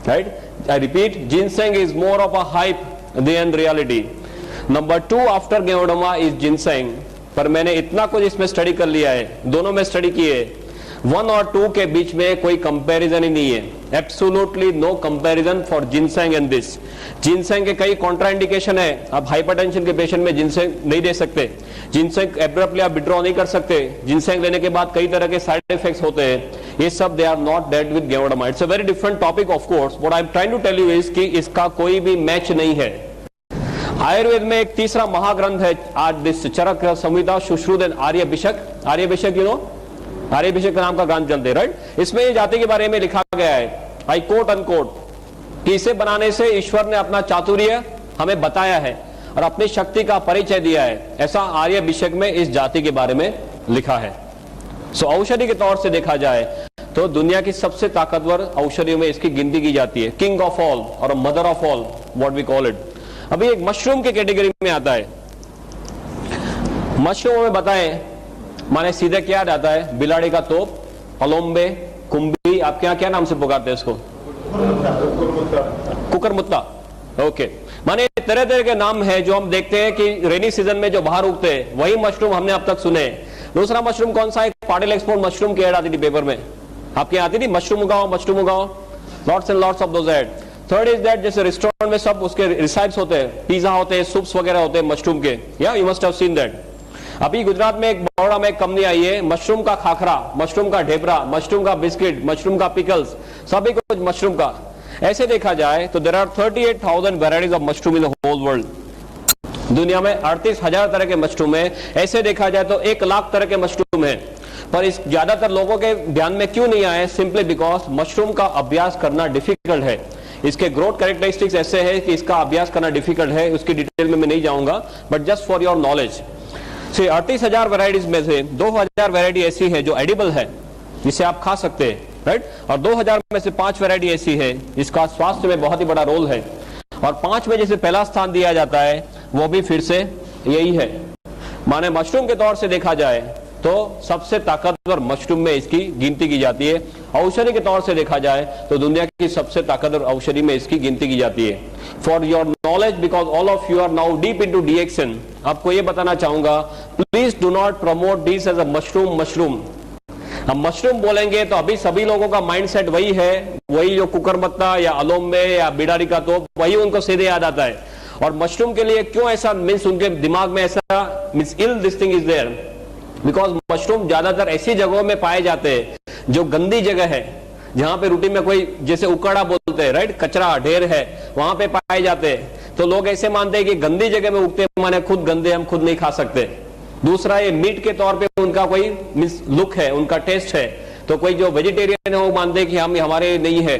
right? I repeat, ginseng is more of a hype than reality. Number 2 after Geodoma is ginseng. पर मैंने इतना कुछ इसमें study कर लिया है, दोनों में स्टडी किए, 1 और 2 के बीच में कोई कंपैरिजन ही नहीं है. Absolutely no comparison for ginseng and this. Ginseng के कई कॉन्ट्राइंडिकेशन है. आप हाइपरटेंशन के पेशेंट में जिनसेंग नहीं दे सकते, जिनसेंग एब्रप्टली आप विड्रॉ नहीं कर सकते, जिनसेंग लेने के बाद कई तरह के साइड इफेक्ट्स होते हैं. ये सब they are not date with ganoderma. It's a very different topic of course. What I am trying to tell you is कि इसका कोई भी मैच नहीं है. आयुर्वेद में एक तीसरा महाग्रंथ है आज चरक संहिता सुश्रुत आर्यभिषक. आर्यभिषक यू नो, आर्यभिषक नाम का ग्रंथ चलते, राइट? इसमें ये जाति के बारे में लिखा गया है, आई कोट अनकोट, कि इसे बनाने से ईश्वर ने अपना चातुर्य हमें बताया है और अपनी शक्ति का परिचय दिया है. ऐसा आर्यभिषक में इस जाति के बारे में लिखा है. सो औषधि के तौर से देखा जाए तो दुनिया की सबसे ताकतवर औषधियों में इसकी गिनती की जाती है. किंग ऑफ ऑल और mother of all, what we call it. अभी एक मशरूम के कैटेगरी में आता है. मशरूम में बताएं, माने सीधे क्या आता है? बिलाड़ी का तोप, अलोम्बे, कुंभी, आपके यहाँ क्या नाम से पुकारते हैं इसको? कुकरमुत्ता. ओके, माने तरह तरह के नाम है जो हम देखते हैं कि रेनी सीजन में जो बाहर उगते हैं, वही मशरूम हमने अब तक सुने. दूसरा मशरूम कौन सा है? पाटिल एक्सपोर्ट मशरूम की एड आती थी पेपर में, आपके यहाँ आती थी, मशरूम उगाओ, मशरूम उगाओ, lots and lots of those ad. Third is that, जैसे रेस्टोरेंट में सब उसके रिसाइप्स होते हैं, पिज्जा होते हैं, सूप्स वगैरह होते हैं मशरूम के, या you must have seen that. अभी गुजरात में एक बड़ौदा में एक कंपनी आई है, मशरूम का खाखरा, मशरूम का ढेबरा, मशरूम का बिस्किट, मशरूम का पिकल्स, सभी कुछ मशरूम का. ऐसे देखा जाए तो there are 38,000 varieties of mushroom in the whole world. दुनिया में 38,000 तरह के मशरूम है. ऐसे देखा जाए तो 1 लाख तरह के मशरूम है. पर इस ज्यादातर लोगों के ध्यान में क्यों नहीं आए? सिंपली बिकॉज मशरूम का अभ्यास करना डिफिकल्ट है. इसके ग्रोथ कैरेक्टरिस्टिक्स ऐसे है कि इसका अभ्यास करना डिफिकल्ट है. उसकी डिटेल में मैं नहीं जाऊंगा, but just for your knowledge, 38,000 varieties में से 2,000 वैरायटी ऐसी है जो एडिबल है, जिसे आप खा सकते हैं, राइट? और 2,000 में से 5 वैरायटी ऐसी है जिसका स्वास्थ्य में बहुत ही बड़ा रोल है. और 5 में जिसे पहला स्थान दिया जाता है वो भी फिर से यही है. माने मशरूम के तौर से देखा जाए तो सबसे ताकतवर मशरूम में इसकी गिनती की जाती है. औषधि के तौर से देखा जाए तो दुनिया की सबसे ताकतवर औषधि में इसकी गिनती की जाती है. For your knowledge, because all of you are now deep into DXN, आपको यह बताना चाहूंगा, please do not promote this as a mushroom. हम मशरूम बोलेंगे तो अभी सभी लोगों का माइंडसेट वही है, वही जो कुकरमत्ता या अलोम्बे या बिडारी का तोप, वही उनको सीधे याद आता है. और मशरूम के लिए क्यों ऐसा मीन्स उनके दिमाग में ऐसा means ill this thing is there, because mushroom ज्यादातर ऐसी जगहों में पाए जाते हैं जो गंदी जगह है, जहां पे रूटीन में कोई, जैसे उकड़ा बोलते हैं, राइट, कचरा ढेर है, वहां पे पाए जाते हैं. तो लोग ऐसे मानते हैं कि गंदी जगह में उगते हैं माने खुद गंदे, हम खुद नहीं खा सकते. दूसरा, ये मीट के तौर पे उनका कोई लुक है, उनका टेस्ट है. तो कोई जो वेजिटेरियन है वो मानते हैं कि हम हमारे नहीं है.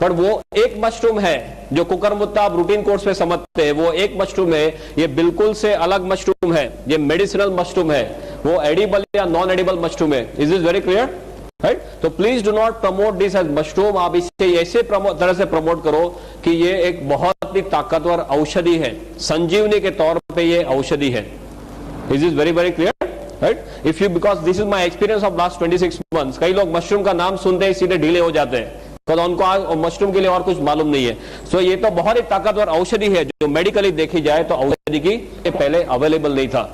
पर वो एक मशरूम है जो कुकरमुत्ता आप रूटीन कोर्स में समझते हैं, वो एक मशरूम है. ये बिल्कुल से अलग मशरूम है, ये मेडिसिनल मशरूम है, वो एडिबल या नॉन एडिबल मशरूम है. Is this very clear, right? तो please do not promote this as mushroom. आप इसे ऐसे तरह से प्रमोट करो कि ये एक बहुत ही ताकतवर औषधि है, संजीवनी के तौर पे ये औषधि है. Is this very very clear, right? If you, because this is my experience of last 26 months, कई लोग मशरूम का नाम सुनते ही सीधे ढीले हो जाते हैं, तो उनको मशरूम के लिए और कुछ मालूम नहीं है. सो ये तो बहुत ही ताकतवर औषधि है जो मेडिकली देखी जाए तो औषधि की पहले अवेलेबल नहीं था.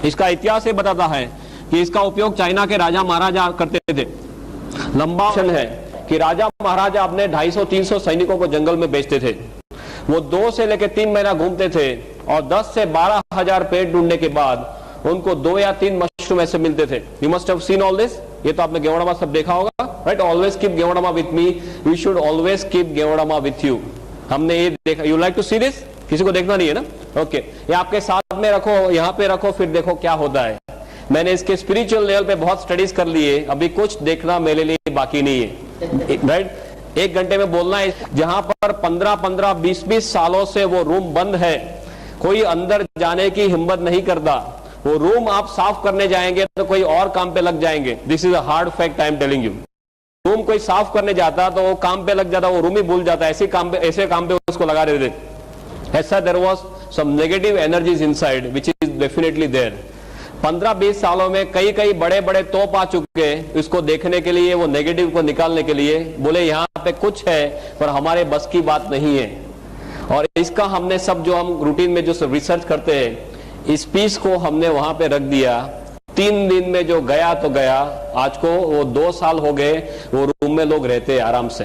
इसका इतिहास ये बताता है कि इसका उपयोग चाइना के राजा महाराजा करते थे. लंबा है कि राजा महाराजा अपने 250-300 सैनिकों को जंगल में भेजते थे. वो 2 से लेकर 3 महीना घूमते थे और 10 से 12,000 पेड़ ढूंढने के बाद उनको 2 या 3 मशरूम ऐसे मिलते थे. You must have seen all this. ये तो आपने गेवोडामा सब देखा होगा, right? Always keep ganoderma with me, you should always keep ganoderma with you. हमने ये देखा. You like to see this? किसी को देखना नहीं है ना? ओके, ये आपके साथ में रखो, यहाँ पे रखो, फिर देखो क्या होता है. मैंने इसके स्पिरिचुअल लेवल पे बहुत स्टडीज कर लिए, अभी कुछ देखना मेरे लिए बाकी नहीं है, राइट? 1 घंटे में बोलना है. जहां पर 15-15, 20-20 सालों से वो रूम बंद है, कोई अंदर जाने की हिम्मत नहीं करता. वो रूम आप साफ करने जाएंगे तो कोई और काम पे लग जाएंगे. This is a hard fact I am telling you. Room कोई साफ करने जाता तो वो काम पे लग जाता, वो रूम ही भूल जाता. ऐसे काम पे उसको लगा देते. ऐसा there was some negative energies inside which is definitely there. 15-20 सालों में कई कई बड़े बड़े तोप आ चुके इसको देखने के लिए, वो नेगेटिव को निकालने के लिए। बोले यहाँ पे कुछ है पर हमारे बस की बात नहीं है। और इसका हमने सब जो हम रूटीन में जो रिसर्च करते हैं, इस पीस को हमने वहां पे रख दिया। 3 दिन में जो गया तो गया, आज को वो 2 साल हो गए, वो रूम में लोग रहते हैं आराम से।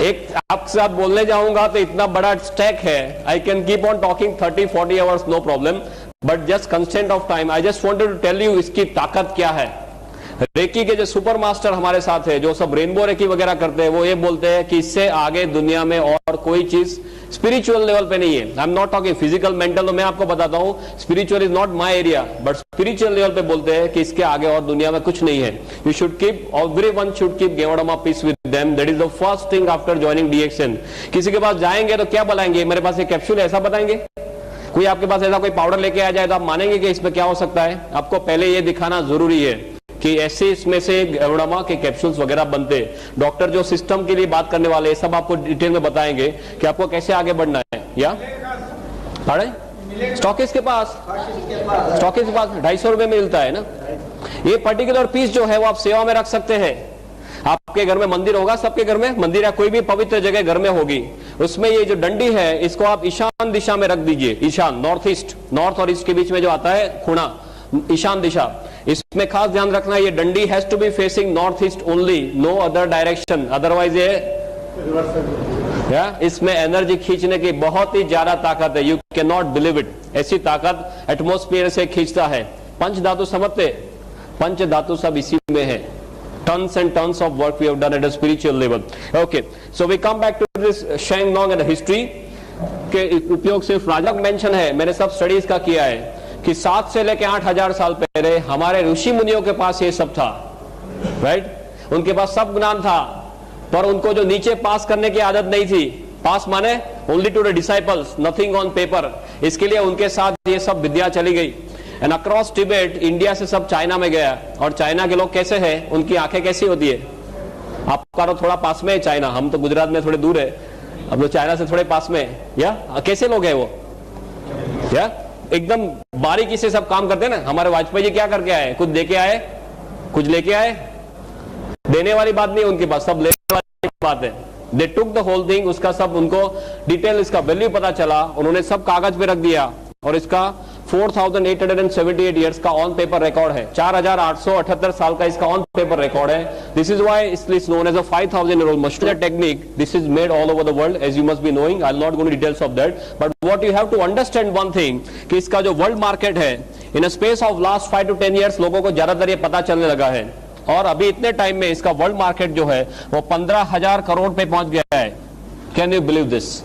एक आपके साथ बोलने जाऊंगा तो इतना बड़ा स्टैक है, I can keep on talking 30-40 hours, no problem, but just constant of time I just wanted to tell you इसकी ताकत क्या है। रेकी के जो सुपर मास्टर हमारे साथ है, जो सब रेनबो रेकी वगैरह करते हैं, वो ये बोलते हैं कि इससे आगे दुनिया में और कोई चीज स्पिरिचुअल लेवल पे नहीं है। I am not talking physical mental, तो मैं आपको बताता हूं spiritual is not my area, but spiritual level पे बोलते हैं कि इसके आगे और दुनिया में कुछ नहीं है। You should keep, everyone should keep ganoderma piece with them, that is the first thing after joining DXN. किसी के पास जाएंगे तो क्या बताएंगे, मेरे पास एक कैप्सूल ऐसा बताएंगे? कोई आपके पास ऐसा कोई पाउडर लेके आ जाए तो आप मानेंगे कि इसमें क्या हो सकता है? आपको पहले ये दिखाना जरूरी है कि ऐसे इसमें से गेवड़मा के कैप्सूल्स वगैरह बनते। डॉक्टर जो सिस्टम के लिए बात करने वाले सब आपको डिटेल में बताएंगे कि आपको कैसे आगे बढ़ना है। या स्टॉकिस्ट के पास 250 रुपए में मिलता है ना। ये पर्टिकुलर पीस जो है वो आप सेवा में रख सकते हैं। आपके घर में मंदिर होगा, सबके घर में मंदिर या कोई भी पवित्र जगह घर में होगी, उसमें ये जो डंडी है इसको आप ईशान दिशा में रख दीजिए। ईशान, नॉर्थ ईस्ट, नॉर्थ और ईस्ट के बीच में जो आता है खुणा, ईशान दिशा। इसमें खास ध्यान रखना, ये डंडी has to be facing north east only, no other direction, otherwise ये इसमें एनर्जी खींचने की बहुत ही ज्यादा ताकत है। You can not believe it, ऐसी ताकत एटमोस्फियर से खींचता है। पंच धातु समझते, पंच धातु सब इसी में है। Tons and tons of work we have done at a spiritual level. Okay, so we come back to this Sheng Nong and the history के उपयोग सिर्फ राजा मेंशन है, मैंने सब स्टडीज का किया है कि 7 से लेकर 8,000 साल पहले हमारे ऋषि मुनियों के पास ये सब था, राइट? उनके पास सब ज्ञान था, पर उनको जो नीचे पास करने की आदत नहीं थी। पास माने only to the disciples, nothing on paper. इसके लिए उनके साथ ये सब विद्या चली गई। एंड अक्रॉस टिबेट, इंडिया से सब चाइना में गया। और चाइना के लोग कैसे हैं, उनकी आंखें कैसी होती है? आपका तो थोड़ा पास में है चाइना, हम तो गुजरात में थोड़े दूर है, अब लोग चाइना से थोड़े पास में है। या कैसे लोग हैं वो? या एकदम बारीकी से सब काम करते हैं ना। हमारे वाजपेयी जी क्या करके आए? कुछ देके आए, कुछ लेके आए? देने वाली बात नहीं उनके पास, सब लेने वाली बात है। दे टुक द होल थिंग, उसका सब उनको डिटेल, इसका वैल्यू पता चला, उन्होंने सब कागज पे रख दिया। और इसका 4,878 ईयर्स का ऑन पेपर रिकॉर्ड है। 4,878 साल का इसका ऑन पेपर रिकॉर्ड है। This is why it is known as a 5,000-year-old mushroom technique. This is made all over the world, as you must be knowing. I will not go into details of that, but what you have to understand one thing कि इसका जो world market है, in a space of last 5 to 10 years लोगों को ज्यादातर ये पता चलने लगा है। और अभी इतने टाइम में इसका वर्ल्ड मार्केट जो है वो 15,000 करोड़ पे पहुंच गया है। Can you believe this?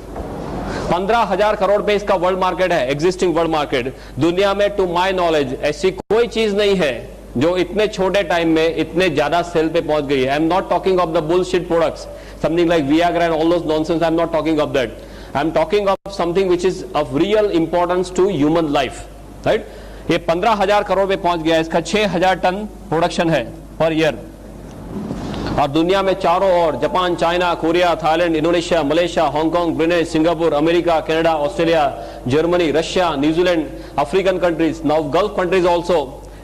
15,000 crore पे इसका वर्ल्ड मार्केट है, एग्जिस्टिंग वर्ल्ड मार्केट। दुनिया में टू माय नॉलेज ऐसी कोई चीज नहीं है जो इतने छोटे टाइम में इतने ज्यादा सेल पे पहुंच गई है। I am not talking of the bullshit products, something like Viagra and all those nonsense. I am not talking of that. I am talking of something which is of real importance to human life, right? ये 15,000 करोड़ पे पहुंच गया है। इसका 6,000 ton production है per year. और दुनिया में चारों ओर Japan, China, Korea, Thailand, Indonesia, Malaysia, Hong Kong, Brunei, Singapore, America, Canada, Australia, Germany, Russia, New Zealand, African countries, now gulf countries also,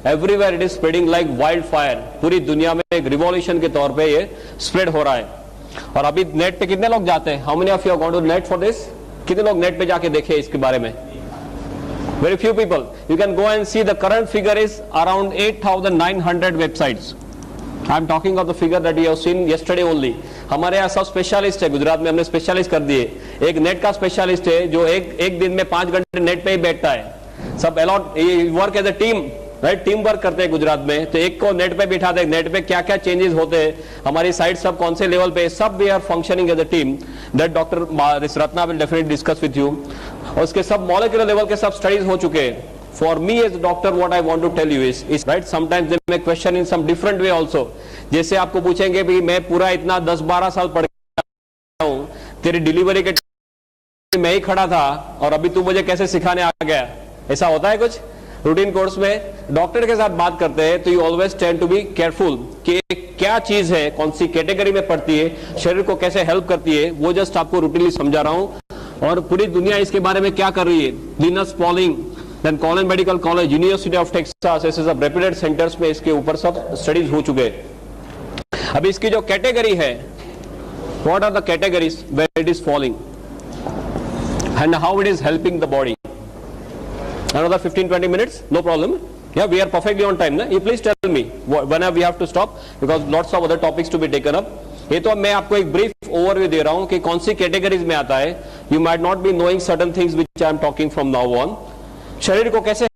everywhere it is spreading like wild fire. पूरी दुनिया में एक रिवॉल्यूशन के तौर पे ये स्प्रेड हो रहा है। और अभी नेट पे कितने लोग जाते हैं? How many of you are going to net for this? कितने लोग नेट पे जाके देखे इसके बारे में? Very few people. You can go and see the current figure is around 8,900 websites. I am talking of the figure that you have seen yesterday only. हमारे यहाँ सब स्पेशलिस्ट है, गुजरात में हमने स्पेशलिस्ट कर दिए। एक नेट का स्पेशलिस्ट है जो एक दिन में 5 घंटे नेट पे ही बैठता है। सब allot work as a team, right? Team work करते हैं गुजरात में। तो एक को नेट पे बिठा दे, नेट पे क्या क्या चेंजेस होते हैं, हमारी साइट सब कौन से लेवल पे, सब we are functioning as a team. That doctor Ratna will definitely discuss with you. और उसके सब मॉलिक्यूलर लेवल के सब स्टडीज हो चुके हैं। For me as a doctor, what I want to tell you is right. Sometimes they may question in some different way also. जैसे आपको पूछेंगे भी मैं पूरा इतना 10-12 साल पढ़ हूँ, तेरी डिलीवरी के मैं ही खड़ा था और अभी तू मुझे कैसे सिखाने आ गया? ऐसा होता है कुछ रूटीन कोर्स में? डॉक्टर के साथ बात करते हैं तो you always tend to be careful कि क्या चीज है, कौन सी कैटेगरी में पड़ती है, शरीर को कैसे हेल्प करती है, वो जस्ट आपको रूटीनली समझा रहा हूँ। और पूरी दुनिया इसके बारे में क्या कर रही है। Linus Pauling, then Cornell medical college, university of Texas, ऐसे सब रेप्यूटेड सेंटर्स में इसके ऊपर सब स्टडीज हो चुके हैं। अब इसकी जो कैटेगरी है, what are the categories where it is falling and how it is helping the body. Another 15-20 minutes, no problem. Yeah, we are perfectly on time. You please tell me whenever we have to stop because lots of other topics to be taken up. ये तो मैं आपको एक brief overview दे रहा हूं कि कौन सी categories में आता है। You might not be knowing certain things which I am talking from now on. शरीर को कैसे